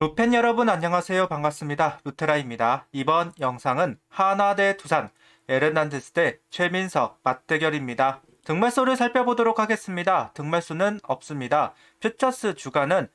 루팬 여러분 안녕하세요. 반갑습니다. 루테라입니다. 이번 영상은 하나 대 두산, 에르난데스 대 최민석 맞대결입니다. 득말수를 살펴보도록 하겠습니다. 득말수는 없습니다. 퓨처스 주간은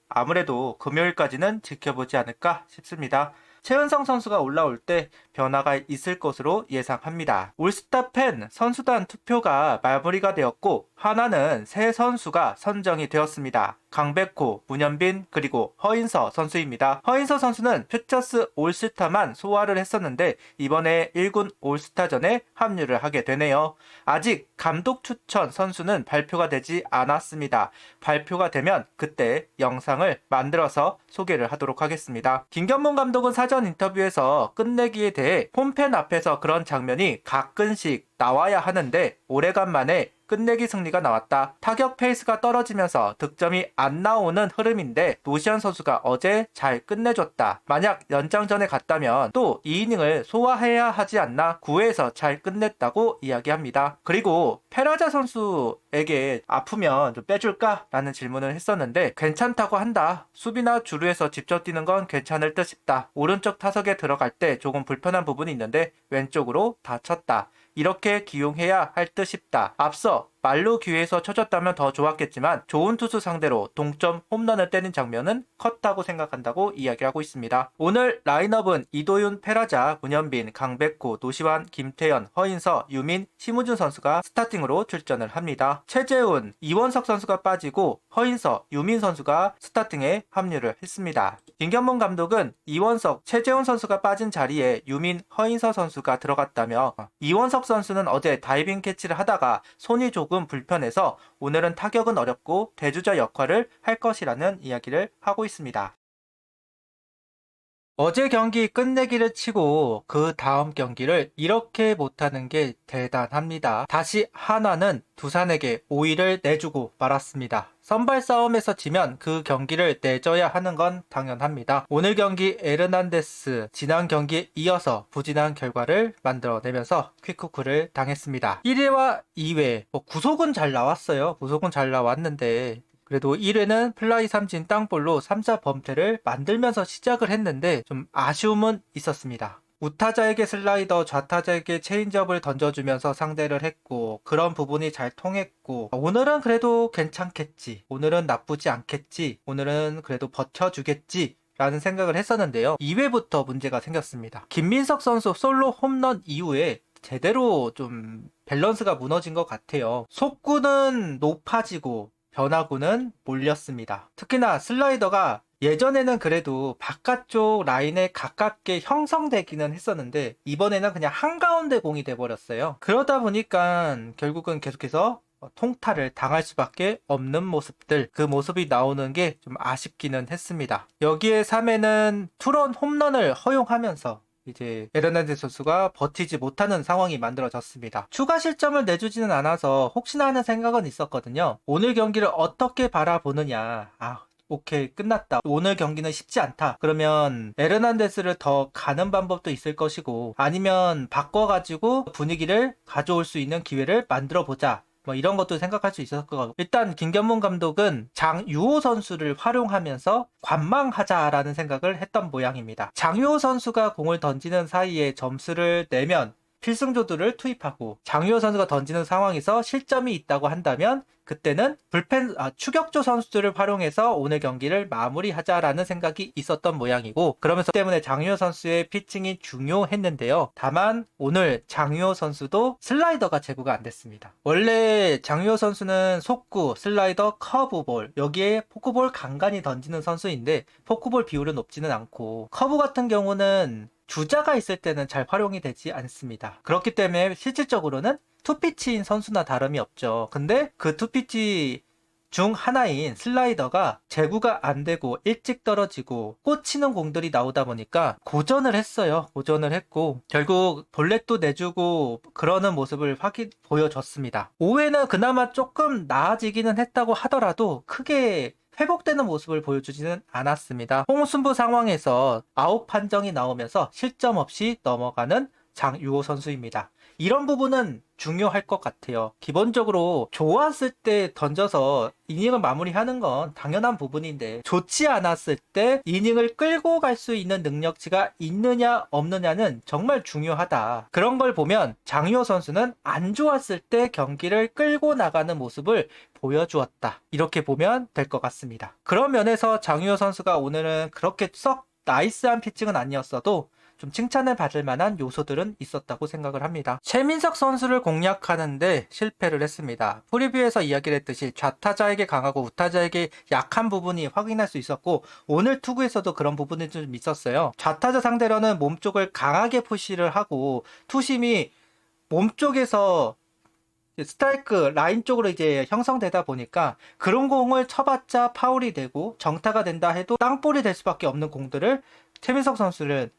아무래도 금요일까지는 지켜보지 않을까 싶습니다. 최은성 선수가 올라올 때 변화가 있을 것으로 예상합니다. 올스타 팬 선수단 투표가 마무리가 되었고 하나는 새 선수가 선정이 되었습니다. 강백호, 문현빈, 그리고 허인서 선수입니다. 허인서 선수는 퓨처스 올스타만 소화를 했었는데 이번에 1군 올스타전에 합류를 하게 되네요. 아직 감독 추천 선수는 발표가 되지 않았습니다. 발표가 되면 그때 영상을 만들어서 소개를 하도록 하겠습니다. 김견문 감독은 사전 인터뷰에서 끝내기에 대해 홈팬 앞에서 그런 장면이 가끔씩 나와야 하는데 오래간만에 끝내기 승리가 나왔다. 타격 페이스가 떨어지면서 득점이 안 나오는 흐름인데 노시안 선수가 어제 잘 끝내줬다. 만약 연장전에 갔다면 또 2이닝을 소화해야 하지 않나 9회에서 잘 끝냈다고 이야기합니다. 그리고 페라자 선수에게 아프면 좀 빼줄까? 라는 질문을 했었는데 괜찮다고 한다. 수비나 주루에서 직접 뛰는 건 괜찮을 듯 싶다. 오른쪽 타석에 들어갈 때 조금 불편한 부분이 있는데 왼쪽으로 다쳤다. 이렇게 기용해야 할 듯 싶다. 앞서 말로 기회에서 쳐줬다면 더 좋았겠지만 좋은 투수 상대로 동점 홈런을 때린 장면은 컸다고 생각한다고 이야기하고 있습니다. 오늘 라인업은 이도윤, 페라자, 문현빈, 강백호, 노시환, 김태현, 허인서, 유민, 심우준 선수가 스타팅으로 출전을 합니다. 최재훈, 이원석 선수가 빠지고 허인서, 유민 선수가 스타팅에 합류를 했습니다. 김견문 감독은 이원석, 최재훈 선수가 빠진 자리에 유민, 허인서 선수가 들어갔다며 이원석 선수는 어제 다이빙 캐치를 하다가 손이 조금 불편해서 오늘은 타격은 어렵고 대주자 역할을 할 것이라는 이야기를 하고 있습니다. 어제 경기 끝내기를 치고 그 다음 경기를 이렇게 못하는 게 대단합니다. 다시 한화는 두산에게 5위를 내주고 말았습니다. 선발 싸움에서 지면 그 경기를 내줘야 하는 건 당연합니다. 오늘 경기 에르난데스 지난 경기에 이어서 부진한 결과를 만들어내면서 퀵쿠크를 당했습니다. 1회와 2회 구속은 잘 나왔어요. 구속은 잘 나왔는데 그래도 1회는 플라이 삼진 땅볼로 3자 범퇴를 만들면서 시작을 했는데 좀 아쉬움은 있었습니다. 우타자에게 슬라이더, 좌타자에게 체인지업을 던져주면서 상대를 했고 그런 부분이 잘 통했고 오늘은 그래도 괜찮겠지. 오늘은 나쁘지 않겠지. 오늘은 그래도 버텨주겠지. 라는 생각을 했었는데요. 2회부터 문제가 생겼습니다. 김민석 선수 솔로 홈런 이후에 제대로 좀 밸런스가 무너진 것 같아요. 속구는 높아지고 변화구는 몰렸습니다. 특히나 슬라이더가 예전에는 그래도 바깥쪽 라인에 가깝게 형성되기는 했었는데 이번에는 그냥 한가운데 공이 돼버렸어요. 그러다 보니까 결국은 계속해서 통타를 당할 수밖에 없는 모습들, 그 모습이 나오는 게 좀 아쉽기는 했습니다. 여기에 3회는 투런 홈런을 허용하면서 이제 에르난데스 선수가 버티지 못하는 상황이 만들어졌습니다. 추가 실점을 내주지는 않아서 혹시나 하는 생각은 있었거든요. 오늘 경기를 어떻게 바라보느냐. 오케이, 끝났다. 오늘 경기는 쉽지 않다. 그러면 에르난데스를 더 가는 방법도 있을 것이고 아니면 바꿔가지고 분위기를 가져올 수 있는 기회를 만들어 보자. 이런 것도 생각할 수 있었을 것 같고 일단 김견문 감독은 장유호 선수를 활용하면서 관망하자라는 생각을 했던 모양입니다. 장유호 선수가 공을 던지는 사이에 점수를 내면 필승조들을 투입하고 장유호 선수가 던지는 상황에서 실점이 있다고 한다면 그때는 추격조 선수들을 활용해서 오늘 경기를 마무리하자라는 생각이 있었던 모양이고 그러면서 때문에 장유호 선수의 피칭이 중요했는데요. 다만 오늘 장유호 선수도 슬라이더가 제구가 안 됐습니다. 원래 장유호 선수는 속구, 슬라이더, 커브볼 여기에 포크볼 간간히 던지는 선수인데 포크볼 비율은 높지는 않고 커브 같은 경우는 주자가 있을 때는 잘 활용이 되지 않습니다. 그렇기 때문에 실질적으로는 투피치인 선수나 다름이 없죠. 근데 그 투피치 중 하나인 슬라이더가 제구가 안 되고 일찍 떨어지고 꽂히는 공들이 나오다 보니까 고전을 했어요. 고전을 했고 결국 볼넷도 내주고 그러는 모습을 보여줬습니다. 5회는 그나마 조금 나아지기는 했다고 하더라도 크게 회복되는 모습을 보여주지는 않았습니다. 홍승부 상황에서 아웃 판정이 나오면서 실점 없이 넘어가는 장유호 선수입니다. 이런 부분은 중요할 것 같아요. 기본적으로 좋았을 때 던져서 이닝을 마무리하는 건 당연한 부분인데 좋지 않았을 때 이닝을 끌고 갈 수 있는 능력치가 있느냐 없느냐는 정말 중요하다. 그런 걸 보면 장유호 선수는 안 좋았을 때 경기를 끌고 나가는 모습을 보여주었다. 이렇게 보면 될 것 같습니다. 그런 면에서 장유호 선수가 오늘은 그렇게 썩 나이스한 피칭은 아니었어도 좀 칭찬을 받을 만한 요소들은 있었다고 생각을 합니다. 최민석 선수를 공략하는데 실패를 했습니다. 프리뷰에서 이야기를 했듯이 좌타자에게 강하고 우타자에게 약한 부분이 확인할 수 있었고 오늘 투구에서도 그런 부분이 좀 있었어요. 좌타자 상대로는 몸쪽을 강하게 푸시를 하고 투심이 몸쪽에서 스트라이크 라인 쪽으로 이제 형성되다 보니까 그런 공을 쳐봤자 파울이 되고 정타가 된다 해도 땅볼이 될 수밖에 없는 공들을 최민석 선수는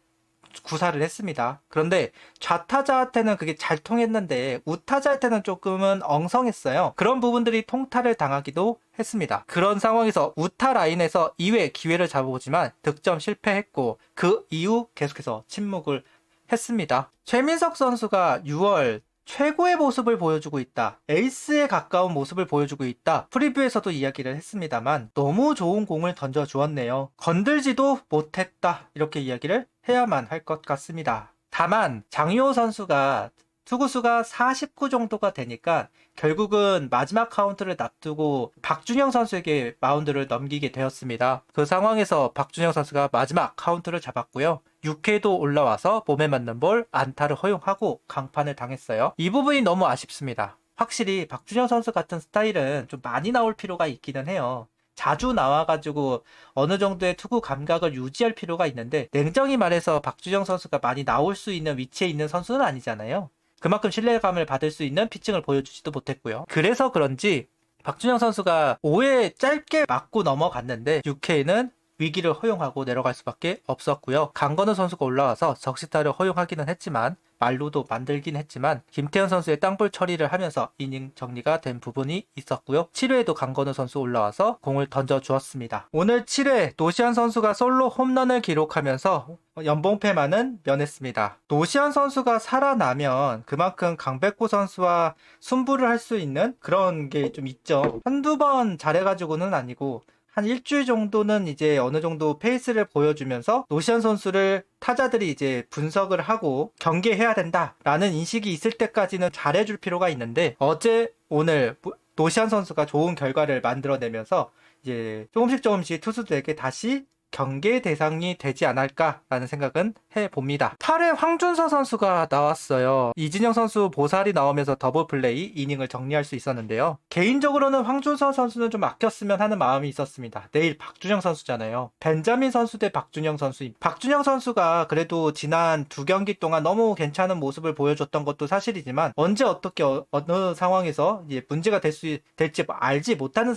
구사를 했습니다. 그런데 좌타자한테는 그게 잘 통했는데 우타자한테는 조금은 엉성했어요. 그런 부분들이 통타를 당하기도 했습니다. 그런 상황에서 우타 라인에서 2회 기회를 잡아보지만 득점 실패했고 그 이후 계속해서 침묵을 했습니다. 최민석 선수가 6월 최고의 모습을 보여주고 있다. 에이스에 가까운 모습을 보여주고 있다. 프리뷰에서도 이야기를 했습니다만 너무 좋은 공을 던져주었네요. 건들지도 못했다. 이렇게 이야기를 해야만 할 것 같습니다. 다만 장유호 선수가 투구수가 49 정도가 되니까 결국은 마지막 카운트를 놔두고 박준영 선수에게 마운드를 넘기게 되었습니다. 그 상황에서 박준영 선수가 마지막 카운트를 잡았고요. 6회도 올라와서 몸에 맞는 볼 안타를 허용하고 강판을 당했어요. 이 부분이 너무 아쉽습니다. 확실히 박준영 선수 같은 스타일은 좀 많이 나올 필요가 있기는 해요. 자주 나와가지고 어느 정도의 투구 감각을 유지할 필요가 있는데 냉정히 말해서 박준영 선수가 많이 나올 수 있는 위치에 있는 선수는 아니잖아요. 그만큼 신뢰감을 받을 수 있는 피칭을 보여주지도 못했고요. 그래서 그런지 박준영 선수가 5회 짧게 맞고 넘어갔는데 6회에는 위기를 허용하고 내려갈 수밖에 없었고요. 강건우 선수가 올라와서 적시타를 허용하기는 했지만 말루도 만들긴 했지만 김태현 선수의 땅볼 처리를 하면서 이닝 정리가 된 부분이 있었고요. 7회에도 강건우 선수 올라와서 공을 던져주었습니다. 오늘 7회 노시안 선수가 솔로 홈런을 기록하면서 연봉패만은 면했습니다. 노시안 선수가 살아나면 그만큼 강백호 선수와 승부를 할 수 있는 그런 게 좀 있죠. 한두 번 잘해가지고는 아니고 한 일주일 정도는 이제 어느 정도 페이스를 보여주면서 노시안 선수를 타자들이 이제 분석을 하고 경계해야 된다라는 인식이 있을 때까지는 잘해줄 필요가 있는데 어제 오늘 노시안 선수가 좋은 결과를 만들어내면서 이제 조금씩 투수들에게 다시 경계 대상이 되지 않을까라는 생각은 해봅니다. 8회 황준서 선수가 나왔어요. 이진영 선수 보살이 나오면서 더블 플레이 이닝을 정리할 수 있었는데요. 개인적으로는 황준서 선수는 좀 아꼈으면 하는 마음이 있었습니다. 내일 박준영 선수잖아요. 벤자민 선수 대 박준영 선수. 박준영 선수가 그래도 지난 2경기 동안 너무 괜찮은 모습을 보여줬던 것도 사실이지만 언제 어떻게 어느 상황에서 이제 문제가 될지 알지 못하는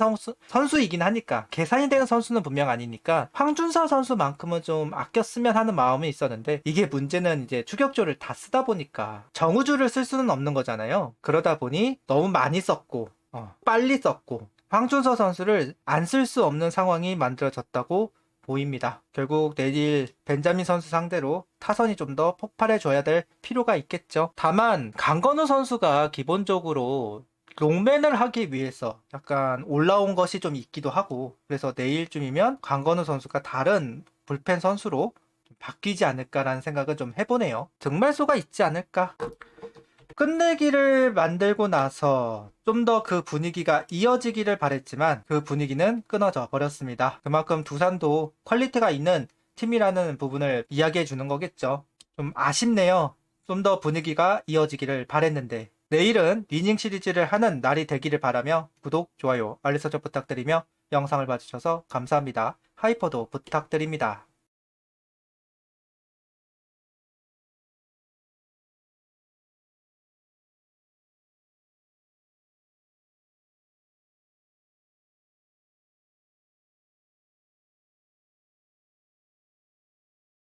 선수이긴 하니까 계산이 되는 선수는 분명 아니니까 황준서 선수만큼은 좀 아꼈으면 하는 마음이 있었는데 이게 문제는 이제 추격조를 다 쓰다 보니까 정우주를 쓸 수는 없는 거잖아요. 그러다 보니 너무 많이 썼고 빨리 썼고 황준서 선수를 안 쓸 수 없는 상황이 만들어졌다고 보입니다. 결국 내일 벤자민 선수 상대로 타선이 좀 더 폭발해줘야 될 필요가 있겠죠. 다만 강건우 선수가 기본적으로 롱맨을 하기 위해서 약간 올라온 것이 좀 있기도 하고 그래서 내일쯤이면 강건우 선수가 다른 불펜 선수로 좀 바뀌지 않을까라는 생각을 좀 해보네요. 등말수가 있지 않을까. 끝내기를 만들고 나서 좀 더 그 분위기가 이어지기를 바랬지만 그 분위기는 끊어져 버렸습니다. 그만큼 두산도 퀄리티가 있는 팀이라는 부분을 이야기해 주는 거겠죠. 좀 아쉽네요. 좀 더 분위기가 이어지기를 바랬는데 내일은 위닝 시리즈를 하는 날이 되기를 바라며 구독, 좋아요, 알림 설정 부탁드리며 영상을 봐주셔서 감사합니다. 하이퍼도 부탁드립니다.